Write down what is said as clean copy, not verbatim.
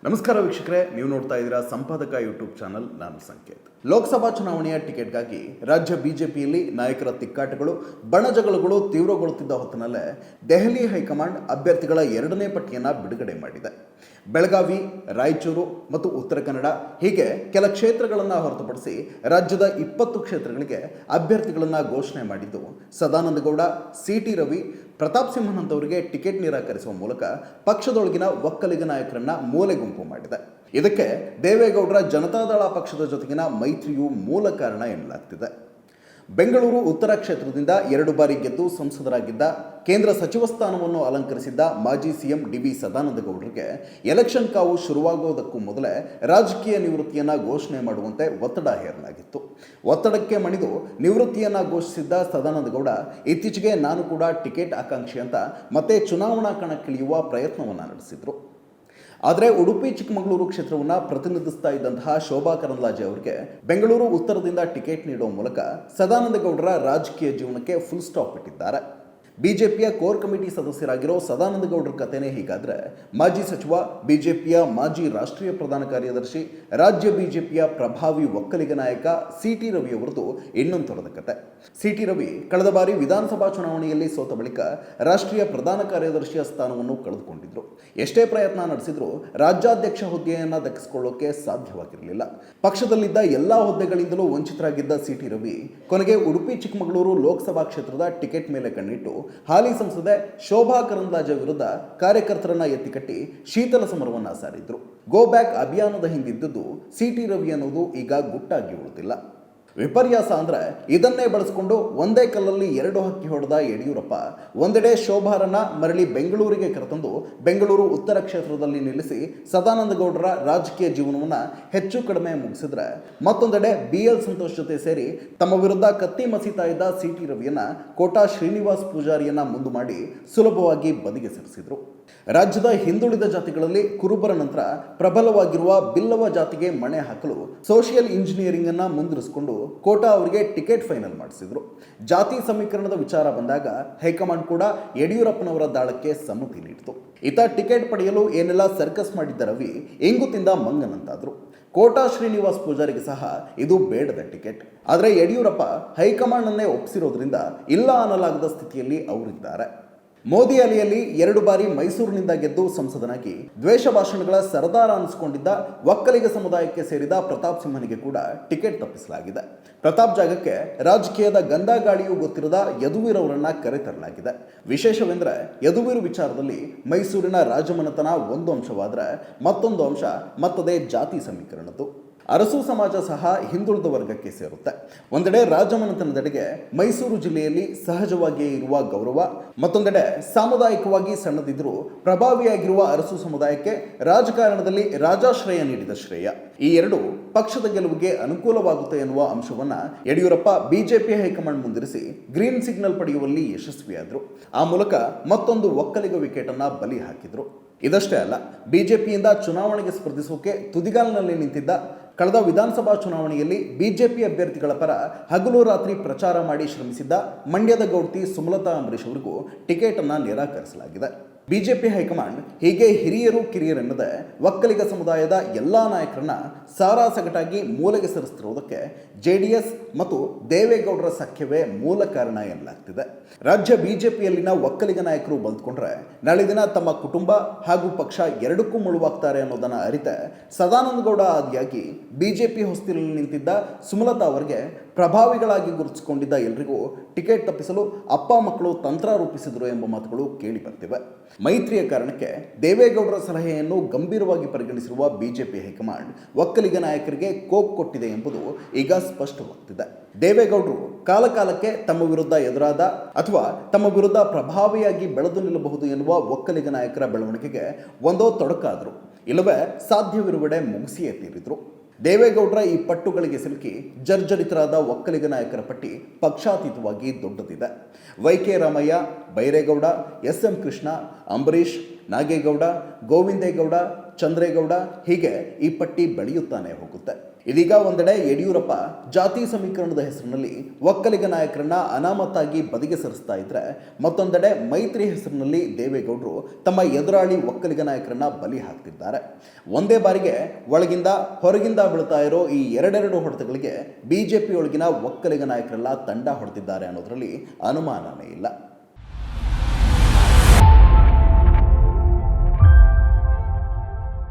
ನಮಸ್ಕಾರ ವೀಕ್ಷಕರೇ, ನೀವು ನೋಡ್ತಾ ಇದ್ದೀರಾ ಸಂಪಾದಕ ಯೂಟ್ಯೂಬ್ ಚಾನಲ್. ನಾನು ಸಂಕೇತ್. ಲೋಕಸಭಾ ಚುನಾವಣೆಯ ಟಿಕೆಟ್ಗಾಗಿ ರಾಜ್ಯ ಬಿಜೆಪಿಯಲ್ಲಿ ನಾಯಕರ ತಿಕ್ಕಾಟಗಳು, ಬಣಜಗಳಗಳು ತೀವ್ರಗೊಳ್ಳುತ್ತಿದ್ದ ಹೊತ್ತಿನಲ್ಲೇ ದೆಹಲಿ ಹೈಕಮಾಂಡ್ ಅಭ್ಯರ್ಥಿಗಳ ಎರಡನೇ ಪಟ್ಟಿಯನ್ನು ಬಿಡುಗಡೆ ಮಾಡಿದೆ. ಬೆಳಗಾವಿ, ರಾಯಚೂರು ಮತ್ತು ಉತ್ತರ ಕನ್ನಡ ಹೀಗೆ ಕೆಲ ಕ್ಷೇತ್ರಗಳನ್ನು ಹೊರತುಪಡಿಸಿ ರಾಜ್ಯದ 20 ಕ್ಷೇತ್ರಗಳಿಗೆ ಅಭ್ಯರ್ಥಿಗಳನ್ನು ಘೋಷಣೆ ಮಾಡಿದ್ದು, ಸದಾನಂದಗೌಡ, ಸಿ.ಟಿ. ರವಿ, ಪ್ರತಾಪ್ ಸಿಂಹನಂತವರಿಗೆ ಟಿಕೆಟ್ ನಿರಾಕರಿಸುವ ಮೂಲಕ ಪಕ್ಷದೊಳಗಿನ ಒಕ್ಕಲಿಗ ನಾಯಕರನ್ನ ಮೂಲೆಗುಂಪು ಮಾಡಿದೆ. ಇದಕ್ಕೆ ದೇವೇಗೌಡರ ಜನತಾದಳ ಪಕ್ಷದ ಜೊತೆಗಿನ ಮೈತ್ರಿಯು ಮೂಲ ಕಾರಣ ಎನ್ನಲಾಗ್ತಿದೆ. ಬೆಂಗಳೂರು ಉತ್ತರ ಕ್ಷೇತ್ರದಿಂದ 2 ಬಾರಿ ಗೆದ್ದು ಸಂಸದರಾಗಿದ್ದ, ಕೇಂದ್ರ ಸಚಿವ ಸ್ಥಾನವನ್ನು ಅಲಂಕರಿಸಿದ್ದ ಮಾಜಿ ಸಿಎಂ ಡಿ.ವಿ. ಸದಾನಂದಗೌಡರಿಗೆ ಎಲೆಕ್ಷನ್ ಕಾವು ಶುರುವಾಗುವುದಕ್ಕೂ ಮೊದಲೇ ರಾಜಕೀಯ ನಿವೃತ್ತಿಯನ್ನು ಘೋಷಣೆ ಮಾಡುವಂತೆ ಒತ್ತಡ ಹೇರಲಾಗಿತ್ತು. ಒತ್ತಡಕ್ಕೆ ಮಣಿದು ನಿವೃತ್ತಿಯನ್ನು ಘೋಷಿಸಿದ್ದ ಸದಾನಂದಗೌಡ ಇತ್ತೀಚೆಗೆ ನಾನು ಕೂಡ ಟಿಕೆಟ್ ಆಕಾಂಕ್ಷಿ ಅಂತ ಮತ್ತೆ ಚುನಾವಣಾ ಕಣಕ್ಕಿಳಿಯುವ ಪ್ರಯತ್ನವನ್ನು ನಡೆಸಿದರು. ಆದರೆ ಉಡುಪಿ ಚಿಕ್ಕಮಗಳೂರು ಕ್ಷೇತ್ರವನ್ನು ಪ್ರತಿನಿಧಿಸ್ತಾ ಇದ್ದಂತಹ ಶೋಭಾ ಕರಂದ್ಲಾಜೆ ಅವರಿಗೆ ಬೆಂಗಳೂರು ಉತ್ತರದಿಂದ ಟಿಕೆಟ್ ನೀಡುವ ಮೂಲಕ ಸದಾನಂದಗೌಡರ ರಾಜಕೀಯ ಜೀವನಕ್ಕೆ ಫುಲ್ ಸ್ಟಾಪ್ ಇಟ್ಟಿದ್ದಾರೆ. ಬಿಜೆಪಿಯ ಕೋರ್ ಕಮಿಟಿ ಸದಸ್ಯರಾಗಿರೋ ಸದಾನಂದಗೌಡರ ಕಥೆನೇ ಹೀಗಾದರೆ, ಮಾಜಿ ಸಚಿವ, ಬಿಜೆಪಿಯ ಮಾಜಿ ರಾಷ್ಟ್ರೀಯ ಪ್ರಧಾನ ಕಾರ್ಯದರ್ಶಿ, ರಾಜ್ಯ ಬಿಜೆಪಿಯ ಪ್ರಭಾವಿ ಒಕ್ಕಲಿಗ ನಾಯಕ ಸಿ.ಟಿ. ರವಿಯವರದು ಇನ್ನೊಂದು ಥರದ ಕತೆ. ಸಿ.ಟಿ. ರವಿ ಕಳೆದ ಬಾರಿ ವಿಧಾನಸಭಾ ಚುನಾವಣೆಯಲ್ಲಿ ಸೋತ ಬಳಿಕ ರಾಷ್ಟ್ರೀಯ ಪ್ರಧಾನ ಕಾರ್ಯದರ್ಶಿಯ ಸ್ಥಾನವನ್ನು ಕಳೆದುಕೊಂಡಿದ್ರು. ಎಷ್ಟೇ ಪ್ರಯತ್ನ ನಡೆಸಿದ್ರೂ ರಾಜ್ಯಾಧ್ಯಕ್ಷ ಹುದ್ದೆಯನ್ನು ದಕ್ಕಿಸಿಕೊಳ್ಳೋಕೆ ಸಾಧ್ಯವಾಗಿರಲಿಲ್ಲ. ಪಕ್ಷದಲ್ಲಿದ್ದ ಎಲ್ಲ ಹುದ್ದೆಗಳಿಂದಲೂ ವಂಚಿತರಾಗಿದ್ದ ಸಿ.ಟಿ. ರವಿ ಕೊನೆಗೆ ಉಡುಪಿ ಚಿಕ್ಕಮಗಳೂರು ಲೋಕಸಭಾ ಕ್ಷೇತ್ರದ ಟಿಕೆಟ್ ಮೇಲೆ ಕಣ್ಣಿಟ್ಟು ಹಾಲಿ ಸಂಸದೆ ಶೋಭಾ ಕರಂದ್ಲಾಜೆ ವಿರುದ್ಧ ಕಾರ್ಯಕರ್ತರನ್ನ ಎತ್ತಿಕಟ್ಟಿ ಶೀತಲ ಸಮರವನ್ನ ಸಾರಿದ್ರು. ಗೋ ಬ್ಯಾಕ್ ಅಭಿಯಾನದ ಹಿಂದಿದ್ದದ್ದು ಸಿ.ಟಿ. ರವಿ ಅನ್ನೋದು ಈಗ ಗುಟ್ಟಾಗಿ ಉಳಿದಿಲ್ಲ. ವಿಪರ್ಯಾಸ ಅಂದ್ರೆ ಇದನ್ನೇ ಬಳಸಿಕೊಂಡು ಒಂದೇ ಕಲ್ಲಲ್ಲಿ 2 ಹಕ್ಕಿ ಹೊಡೆದ ಯಡಿಯೂರಪ್ಪ ಒಂದೆಡೆ ಶೋಭಾರನ್ನ ಮರಳಿ ಬೆಂಗಳೂರಿಗೆ ಕರೆತಂದು ಬೆಂಗಳೂರು ಉತ್ತರ ಕ್ಷೇತ್ರದಲ್ಲಿ ನಿಲ್ಲಿಸಿ ಸದಾನಂದಗೌಡರ ರಾಜಕೀಯ ಜೀವನವನ್ನ ಹೆಚ್ಚು ಕಡಿಮೆ ಮುಗಿಸಿದ್ರೆ, ಮತ್ತೊಂದೆಡೆ BL ಸಂತೋಷ್ ಜೊತೆ ಸೇರಿ ತಮ್ಮ ವಿರುದ್ಧ ಕತ್ತಿ ಮಸೀತಾ ಇದ್ದ ಸಿ.ಟಿ. ರವಿಯನ್ನ ಕೋಟಾ ಶ್ರೀನಿವಾಸ್ ಪೂಜಾರಿಯನ್ನ ಮುಂದು ಮಾಡಿ ಸುಲಭವಾಗಿ ಬದಿಗೆ ಸರಿಸಿದ್ರು. ರಾಜ್ಯದ ಹಿಂದುಳಿದ ಜಾತಿಗಳಲ್ಲಿ ಕುರುಬರ ನಂತರ ಪ್ರಬಲವಾಗಿರುವ ಬಿಲ್ಲವ ಜಾತಿಗೆ ಮಣೆ ಹಾಕಲು ಸೋಷಿಯಲ್ ಇಂಜಿನಿಯರಿಂಗ್ ಅನ್ನ ಮುಂದುವರಿಸಿಕೊಂಡು ಕೋಟಾ ಅವರಿಗೆ ಟಿಕೆಟ್ ಫೈನಲ್ ಮಾಡಿಸಿದ್ರು. ಜಾತಿ ಸಮೀಕರಣದ ವಿಚಾರ ಬಂದಾಗ ಹೈಕಮಾಂಡ್ ಕೂಡ ಯಡಿಯೂರಪ್ಪನವರ ದಾಳಕ್ಕೆ ಸಮ್ಮತಿ ನೀಡಿತು. ಈತ ಟಿಕೆಟ್ ಪಡೆಯಲು ಏನೆಲ್ಲ ಸರ್ಕಸ್ ಮಾಡಿದ್ದ ರವಿ ಎಂಗು ತಿಂದ ಮಂಗನಂತಾದ್ರು. ಕೋಟಾ ಶ್ರೀನಿವಾಸ್ ಪೂಜಾರಿಗೆ ಸಹ ಇದು ಬೇಡದ ಟಿಕೆಟ್. ಆದರೆ ಯಡಿಯೂರಪ್ಪ ಹೈಕಮಾಂಡ್ ಅನ್ನೇ ಒಪ್ಪಿಸಿರೋದ್ರಿಂದ ಇಲ್ಲ ಅನ್ನಲಾಗದ ಸ್ಥಿತಿಯಲ್ಲಿ ಅವರಿದ್ದಾರೆ. ಮೋದಿ ಅಲಿಯಲ್ಲಿ 2 ಬಾರಿ ಮೈಸೂರಿನಿಂದ ಗೆದ್ದು ಸಂಸದನಾಗಿ ದ್ವೇಷ ಭಾಷಣಗಳ ಸರದಾರ ಅನಿಸಿಕೊಂಡಿದ್ದ ಒಕ್ಕಲಿಗ ಸಮುದಾಯಕ್ಕೆ ಸೇರಿದ ಪ್ರತಾಪ್ ಸಿಂಹನಿಗೆ ಕೂಡ ಟಿಕೆಟ್ ತಪ್ಪಿಸಲಾಗಿದೆ. ಪ್ರತಾಪ್ ಜಾಗಕ್ಕೆ ರಾಜಕೀಯದ ಗಂಧ ಗಾಳಿಯೂ ಗೊತ್ತಿರದ ಯದುವೀರ್ ಅವರನ್ನ ಕರೆತರಲಾಗಿದೆ. ವಿಶೇಷವೆಂದರೆ ಯದುವೀರ್ ವಿಚಾರದಲ್ಲಿ ಮೈಸೂರಿನ ರಾಜಮನೆತನ ಒಂದು ಅಂಶವಾದರೆ ಮತ್ತೊಂದು ಅಂಶ ಮತ್ತದೇ ಜಾತಿ ಸಮೀಕರಣದ್ದು. ಅರಸು ಸಮಾಜ ಸಹ ಹಿಂದುಳಿದ ವರ್ಗಕ್ಕೆ ಸೇರುತ್ತೆ. ಒಂದೆಡೆ ರಾಜಮನೆತನದೆಡೆಗೆ ಮೈಸೂರು ಜಿಲ್ಲೆಯಲ್ಲಿ ಸಹಜವಾಗಿಯೇ ಇರುವ ಗೌರವ, ಮತ್ತೊಂದೆಡೆ ಸಾಮುದಾಯಿಕವಾಗಿ ಸಣ್ಣದಿದ್ದರೂ ಪ್ರಭಾವಿಯಾಗಿರುವ ಅರಸು ಸಮುದಾಯಕ್ಕೆ ರಾಜಕಾರಣದಲ್ಲಿ ರಾಜಾಶ್ರಯ ನೀಡಿದ ಶ್ರೇಯ. ಈ ಎರಡು ಪಕ್ಷದ ಗೆಲುವಿಗೆ ಅನುಕೂಲವಾಗುತ್ತೆ ಎನ್ನುವ ಅಂಶವನ್ನ ಯಡಿಯೂರಪ್ಪ ಬಿಜೆಪಿ ಹೈಕಮಾಂಡ್ ಮುಂದಿರಿಸಿ ಗ್ರೀನ್ ಸಿಗ್ನಲ್ ಪಡೆಯುವಲ್ಲಿ ಯಶಸ್ವಿಯಾದರು. ಆ ಮೂಲಕ ಮತ್ತೊಂದು ಒಕ್ಕಲಿಗ ವಿಕೆಟ್ ಅನ್ನ ಬಲಿ ಹಾಕಿದ್ರು. ಇದಷ್ಟೇ ಅಲ್ಲ, ಬಿಜೆಪಿಯಿಂದ ಚುನಾವಣೆಗೆ ಸ್ಪರ್ಧಿಸೋಕೆ ತುದಿಗಾಲಿನಲ್ಲಿ ನಿಂತಿದ್ದ, ಕಳೆದ ವಿಧಾನಸಭಾ ಚುನಾವಣೆಯಲ್ಲಿ ಬಿಜೆಪಿ ಅಭ್ಯರ್ಥಿಗಳ ಪರ ಹಗಲು ರಾತ್ರಿ ಪ್ರಚಾರ ಮಾಡಿ ಶ್ರಮಿಸಿದ್ದ ಮಂಡ್ಯದ ಗೌಡ್ತಿ ಸುಮಲತಾ ಅಂಬರೀಶ್ ಅವರಿಗೂ ಟಿಕೆಟ್ ಅನ್ನು ನಿರಾಕರಿಸಲಾಗಿದೆ. ಬಿಜೆಪಿ ಹೈಕಮಾಂಡ್ ಹೀಗೆ ಹಿರಿಯರು ಕಿರಿಯರೆನ್ನದೆ ಒಕ್ಕಲಿಗ ಸಮುದಾಯದ ಎಲ್ಲಾ ನಾಯಕರನ್ನ ಸಾರಾಸಗಟಾಗಿ ಮೂಲೆಗೆ ಸರಿಸುತ್ತಿರುವುದಕ್ಕೆ ಜೆಡಿಎಸ್ ಮತ್ತು ದೇವೇಗೌಡರ ಸಖ್ಯವೇ ಮೂಲ ಕಾರಣ ಎನ್ನಲಾಗ್ತಿದೆ. ರಾಜ್ಯ ಬಿಜೆಪಿಯಲ್ಲಿನ ಒಕ್ಕಲಿಗ ನಾಯಕರು ಬಲ್ತ್ಕೊಂಡ್ರೆ ನಾಳೆ ದಿನ ತಮ್ಮ ಕುಟುಂಬ ಹಾಗೂ ಪಕ್ಷ ಎರಡಕ್ಕೂ ಮುಳುವಾಗ್ತಾರೆ ಅನ್ನೋದನ್ನ ಅರಿತ ಸದಾನಂದಗೌಡ ಆದಿಯಾಗಿ ಬಿಜೆಪಿ ಹೊಸ್ತಿಲಲ್ಲಿ ನಿಂತಿದ್ದ ಸುಮಲತಾ ಅವರಿಗೆ ಪ್ರಭಾವಿಗಳಾಗಿ ಗುರುತಿಸಿಕೊಂಡಿದ್ದ ಎಲ್ರಿಗೂ ಟಿಕೆಟ್ ತಪ್ಪಿಸಲು ಅಪ್ಪ ಮಕ್ಕಳು ತಂತ್ರ ರೂಪಿಸಿದರು ಎಂಬ ಮಾತುಗಳು ಕೇಳಿ ಬರ್ತಿವೆ. ಮೈತ್ರಿಯ ಕಾರಣಕ್ಕೆ ದೇವೇಗೌಡರ ಸಲಹೆಯನ್ನು ಗಂಭೀರವಾಗಿ ಪರಿಗಣಿಸಿರುವ ಬಿಜೆಪಿ ಹೈಕಮಾಂಡ್ ಒಕ್ಕಲಿಗ ನಾಯಕರಿಗೆ ಕೋಕ್ ಕೊಟ್ಟಿದೆ ಎಂಬುದು ಈಗ ಸ್ಪಷ್ಟವಾಗ್ತಿದೆ. ದೇವೇಗೌಡರು ಕಾಲಕಾಲಕ್ಕೆ ತಮ್ಮ ವಿರುದ್ಧ ಎದುರಾದ ಅಥವಾ ತಮ್ಮ ವಿರುದ್ಧ ಪ್ರಭಾವಿಯಾಗಿ ಬೆಳೆದು ನಿಲ್ಲಬಹುದು ಎನ್ನುವ ಒಕ್ಕಲಿಗ ನಾಯಕರ ಬೆಳವಣಿಗೆಗೆ ಒಂದೋ ತೊಡಕಾದರು, ಇಲ್ಲವೇ ಸಾಧ್ಯವಿರುವೆಡೆ ಮುಗಿಸಿಯೇ ತೀರಿದ್ರು. ದೇವೇಗೌಡರ ಈ ಪಟ್ಟುಗಳಿಗೆ ಸಿಲುಕಿ ಜರ್ಜರಿತರಾದ ಒಕ್ಕಲಿಗ ನಾಯಕರ ಪಟ್ಟಿ ಪಕ್ಷಾತೀತವಾಗಿ ದೊಡ್ಡದಿದೆ. ವೈ.ಕೆ. ರಾಮಯ್ಯ, ಬೈರೇಗೌಡ, ಎಸ್.ಎಂ. ಕೃಷ್ಣ, ಅಂಬರೀಶ್, ನಾಗೇಗೌಡ, ಗೋವಿಂದೇಗೌಡ, ಚಂದ್ರೇಗೌಡ ಹೀಗೆ ಈ ಪಟ್ಟಿ ಬೆಳೆಯುತ್ತಾನೆ ಹೋಗುತ್ತೆ. ಇದೀಗ ಒಂದೆಡೆ ಯಡಿಯೂರಪ್ಪ ಜಾತಿ ಸಮೀಕರಣದ ಹೆಸರಿನಲ್ಲಿ ಒಕ್ಕಲಿಗ ನಾಯಕರನ್ನ ಅನಾಮತ್ತಾಗಿ ಬದಿಗೆ ಸರಿಸ್ತಾ ಇದ್ರೆ, ಮತ್ತೊಂದೆಡೆ ಮೈತ್ರಿ ಹೆಸರಿನಲ್ಲಿ ದೇವೇಗೌಡರು ತಮ್ಮ ಎದುರಾಳಿ ಒಕ್ಕಲಿಗ ನಾಯಕರನ್ನ ಬಲಿ ಹಾಕ್ತಿದ್ದಾರೆ. ಒಂದೇ ಬಾರಿಗೆ ಒಳಗಿಂದ ಹೊರಗಿಂದ ಬೀಳ್ತಾ ಇರೋ ಈ ಎರಡೆರಡು ಹೊಡೆತಗಳಿಗೆ ಬಿಜೆಪಿ ಒಳಗಿನ ಒಕ್ಕಲಿಗ ನಾಯಕರೆಲ್ಲ ತಂಡ ಹೊಡೆದಿದ್ದಾರೆ ಅನ್ನೋದರಲ್ಲಿ ಅನುಮಾನನೇ ಇಲ್ಲ.